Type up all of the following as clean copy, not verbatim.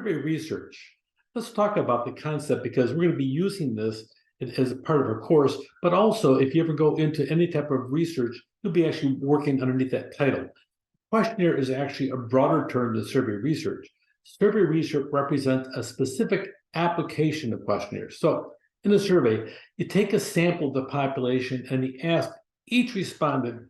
Survey research. Let's talk about the concept because we're going to be using this as a part of our course, but also if you ever go into any type of research, you'll be actually working underneath that title. Questionnaire is actually a broader term than survey research. Survey research represents a specific application of questionnaires. So in a survey, you take a sample of the population and you ask each respondent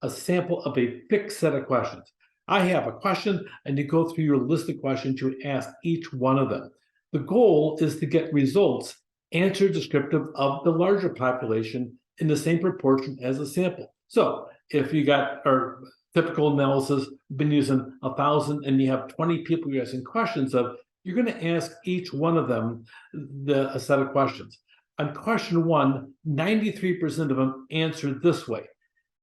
a sample of a fixed set of questions. I have a question, and you go through your list of questions, you ask each one of them. The goal is to get results answer descriptive of the larger population in the same proportion as the sample. So if you got our typical analysis, been using 1,000 and you have 20 people you're asking questions of, you're going to ask each one of them a set of questions. On question one, 93% of them answer this way.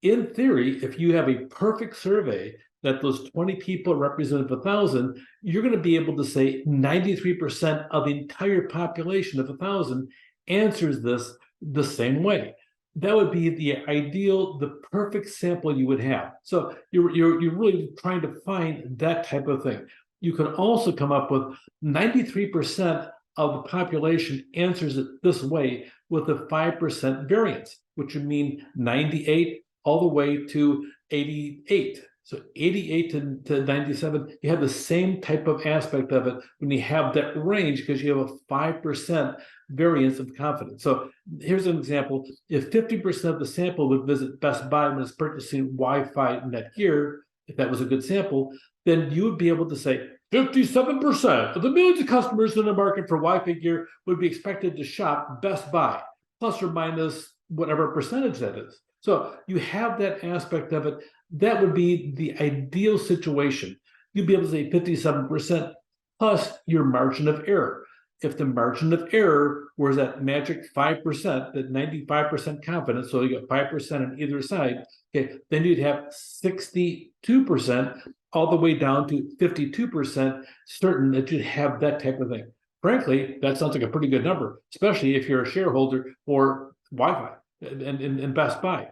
In theory, if you have a perfect survey that those 20 people represent 1,000, you're going to be able to say 93% of the entire population of 1,000 answers this the same way. That would be the ideal, the perfect sample you would have. So you're really trying to find that type of thing. You can also come up with 93% of the population answers it this way with a 5% variance, which would mean 98 all the way to 88. So 88 to 97, you have the same type of aspect of it when you have that range because you have a 5% variance of confidence. So here's an example. If 50% of the sample would visit Best Buy when it's purchasing Wi-Fi Netgear, if that was a good sample, then you would be able to say 57% of the millions of customers in the market for Wi-Fi gear would be expected to shop Best Buy, plus or minus whatever percentage that is. So you have that aspect of it. That would be the ideal situation. You'd be able to say 57% plus your margin of error. If the margin of error was that magic 5%, that 95% confidence, so you got 5% on either side, okay, then you'd have 62% all the way down to 52% certain that you'd have that type of thing. Frankly, that sounds like a pretty good number, especially if you're a shareholder for Wi-Fi and Best Buy.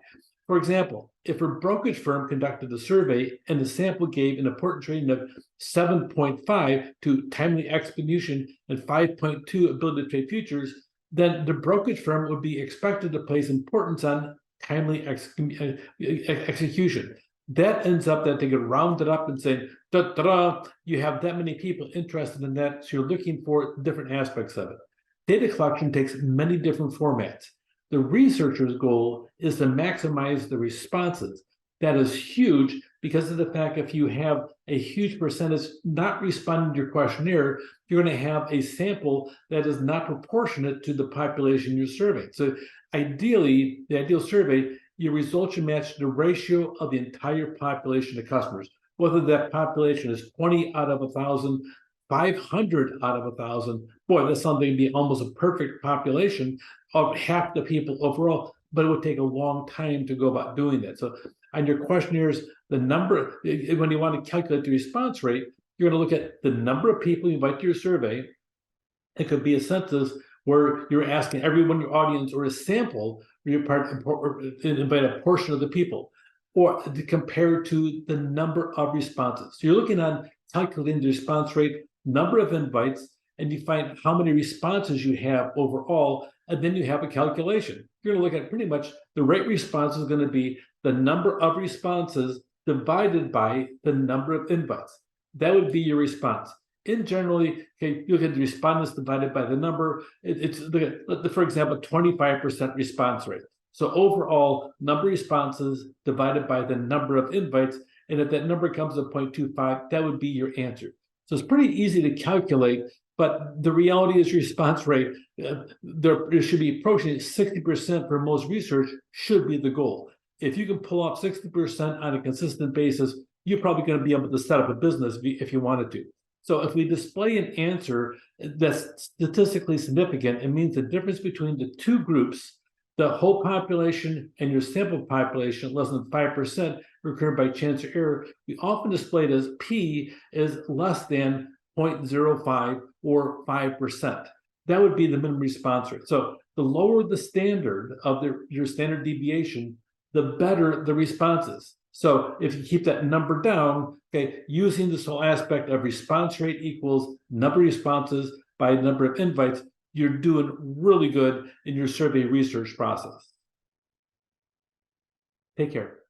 For example, if a brokerage firm conducted a survey and the sample gave an important rating of 7.5 to timely execution and 5.2 ability to trade futures, then the brokerage firm would be expected to place importance on timely execution. That ends up that they get rounded up and say, you have that many people interested in that, so you're looking for different aspects of it. Data collection takes many different formats. The researcher's goal is to maximize the responses. That is huge because of the fact if you have a huge percentage not responding to your questionnaire, you're going to have a sample that is not proportionate to the population you're surveying. So ideally, the ideal survey, your results should match the ratio of the entire population of customers, whether that population is 20 out of 1,000, 500 out of 1,000. Boy, that's something to be almost a perfect population of half the people overall, but it would take a long time to go about doing that. So on your questionnaires, the number, when you want to calculate the response rate, you're going to look at the number of people you invite to your survey. It could be a census where you're asking everyone in your audience or a sample where you invite a portion of the people, or to compare to the number of responses. So you're looking on calculating the response rate, number of invites, and you find how many responses you have overall, and then you have a calculation. You're going to look at pretty much the rate response is going to be the number of responses divided by the number of invites. That would be your response. In generally, okay, you look at the respondents divided by the number. It's for example, 25% response rate. So overall, number of responses divided by the number of invites, and if that number comes to 0.25, that would be your answer. So it's pretty easy to calculate, but the reality is response rate, there should be approaching 60% for most research should be the goal. If you can pull off 60% on a consistent basis, you're probably going to be able to set up a business if you wanted to. So if we display an answer that's statistically significant, it means the difference between the two groups, the whole population and your sample population, less than 5% recurred by chance or error, we often display it as P is less than 0.05 or 5%. That would be the minimum response rate. So the lower the standard of your standard deviation, the better the responses. So if you keep that number down, okay, using this whole aspect of response rate equals number of responses by number of invites, you're doing really good in your survey research process. Take care.